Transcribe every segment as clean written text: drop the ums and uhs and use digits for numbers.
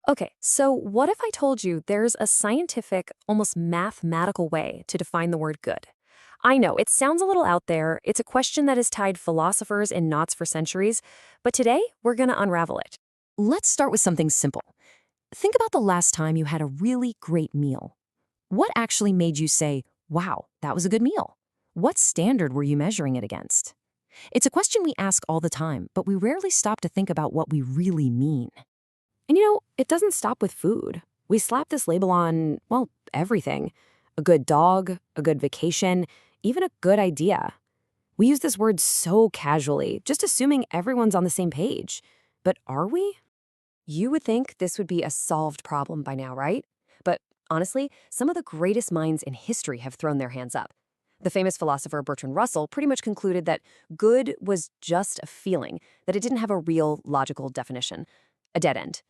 Okay, so what if I told you there's a scientific, almost mathematical way to define the word good? I know, it sounds a little out there. It's a question that has tied philosophers in knots for centuries, but today we're going to unravel it. Let's start with something simple. Think about the last time you had a really great meal. What actually made you say, wow, that was a good meal? What standard were you measuring it against? It's a question we ask all the time, but we rarely stop to think about what we really mean. And it doesn't stop with food. We slap this label on, well, everything. A good dog, a good vacation, even a good idea. We use this word so casually, just assuming everyone's on the same page. But are we? You would think this would be a solved problem by now, right? But honestly, some of the greatest minds in history have thrown their hands up. The famous philosopher Bertrand Russell pretty much concluded that good was just a feeling, that it didn't have a real logical definition, a dead end.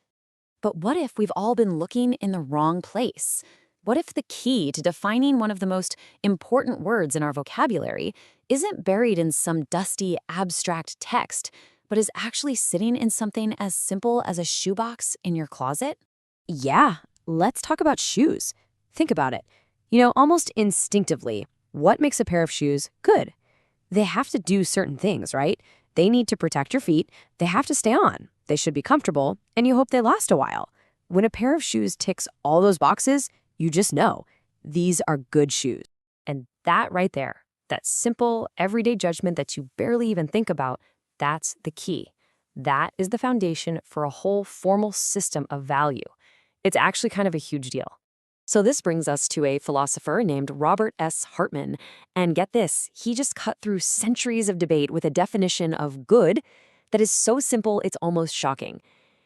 But what if we've all been looking in the wrong place? What if the key to defining one of the most important words in our vocabulary isn't buried in some dusty, abstract text, but is actually sitting in something as simple as a shoebox in your closet? Yeah, let's talk about shoes. Think about it. Almost instinctively, what makes a pair of shoes good? They have to do certain things, right? They need to protect your feet, they have to stay on, they should be comfortable, and you hope they last a while. When a pair of shoes ticks all those boxes, you just know these are good shoes. And that right there, that simple, everyday judgment that you barely even think about, that's the key. That is the foundation for a whole formal system of value. It's actually kind of a huge deal. So this brings us to a philosopher named Robert S. Hartman. And get this, he just cut through centuries of debate with a definition of good that is so simple it's almost shocking.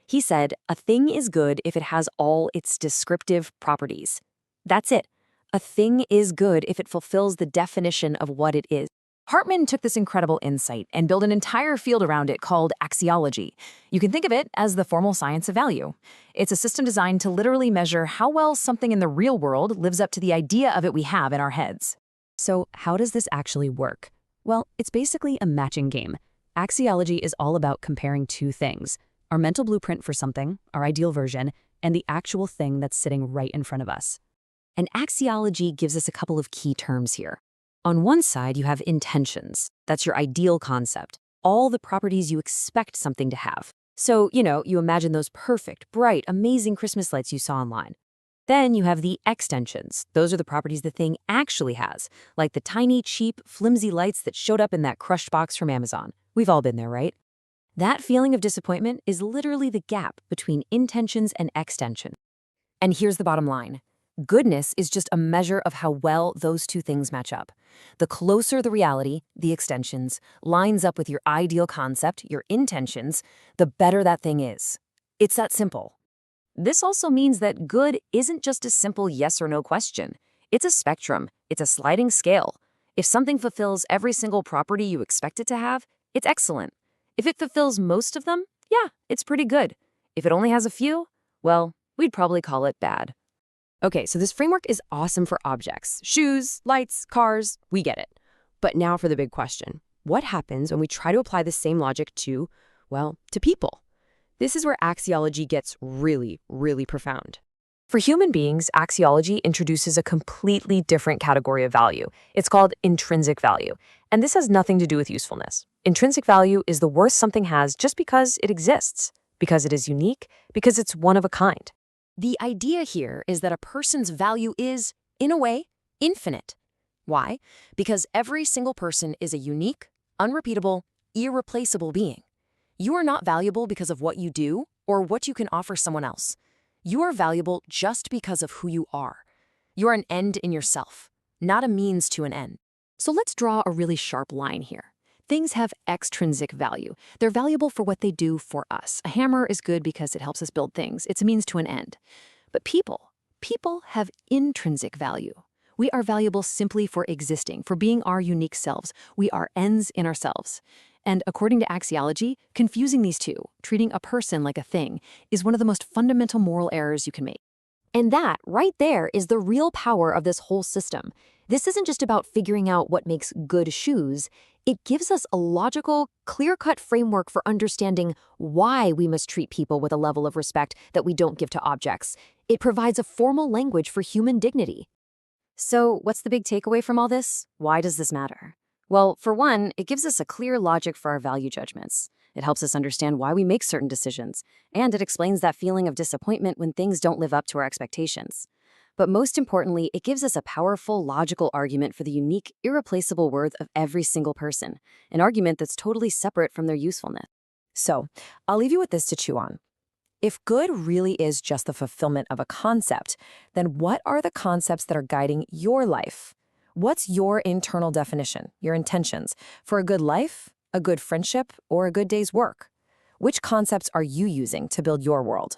He said, a thing is good if it has all its descriptive properties. That's it. A thing is good if it fulfills the definition of what it is. Hartman took this incredible insight and built an entire field around it called axiology. You can think of it as the formal science of value. It's a system designed to literally measure how well something in the real world lives up to the idea of it we have in our heads. So how does this actually work? Well, it's basically a matching game. Axiology is all about comparing two things: our mental blueprint for something, our ideal version, and the actual thing that's sitting right in front of us. And axiology gives us a couple of key terms here. On one side, you have intentions. That's your ideal concept, all the properties you expect something to have. So, you imagine those perfect, bright, amazing Christmas lights you saw online. Then you have the extensions. Those are the properties the thing actually has, like the tiny, cheap, flimsy lights that showed up in that crushed box from Amazon. We've all been there, right? That feeling of disappointment is literally the gap between intentions and extension. And here's the bottom line. Goodness is just a measure of how well those two things match up. The closer the reality, the extensions, lines up with your ideal concept, your intentions, the better that thing is. It's that simple. This also means that good isn't just a simple yes or no question. It's a spectrum. It's a sliding scale. If something fulfills every single property you expect it to have, it's excellent. If it fulfills most of them, yeah, it's pretty good. If it only has a few, well, we'd probably call it bad. Okay, so this framework is awesome for objects. Shoes, lights, cars, we get it. But now for the big question. What happens when we try to apply the same logic to people? This is where axiology gets really, really profound. For human beings, axiology introduces a completely different category of value. It's called intrinsic value. And this has nothing to do with usefulness. Intrinsic value is the worth something has just because it exists, because it is unique, because it's one of a kind. The idea here is that a person's value is, in a way, infinite. Why? Because every single person is a unique, unrepeatable, irreplaceable being. You are not valuable because of what you do or what you can offer someone else. You are valuable just because of who you are. You are an end in yourself, not a means to an end. So let's draw a really sharp line here. Things have extrinsic value. They're valuable for what they do for us. A hammer is good because it helps us build things. It's a means to an end. But people have intrinsic value. We are valuable simply for existing, for being our unique selves. We are ends in ourselves. And according to axiology, confusing these two, treating a person like a thing, is one of the most fundamental moral errors you can make. And that, right there, is the real power of this whole system. This isn't just about figuring out what makes good shoes. It gives us a logical, clear-cut framework for understanding why we must treat people with a level of respect that we don't give to objects. It provides a formal language for human dignity. So, what's the big takeaway from all this? Why does this matter? Well, for one, it gives us a clear logic for our value judgments. It helps us understand why we make certain decisions, and it explains that feeling of disappointment when things don't live up to our expectations. But most importantly, it gives us a powerful, logical argument for the unique, irreplaceable worth of every single person, an argument that's totally separate from their usefulness. So, I'll leave you with this to chew on. If good really is just the fulfillment of a concept, then what are the concepts that are guiding your life? What's your internal definition, your intentions, for a good life, a good friendship, or a good day's work? Which concepts are you using to build your world?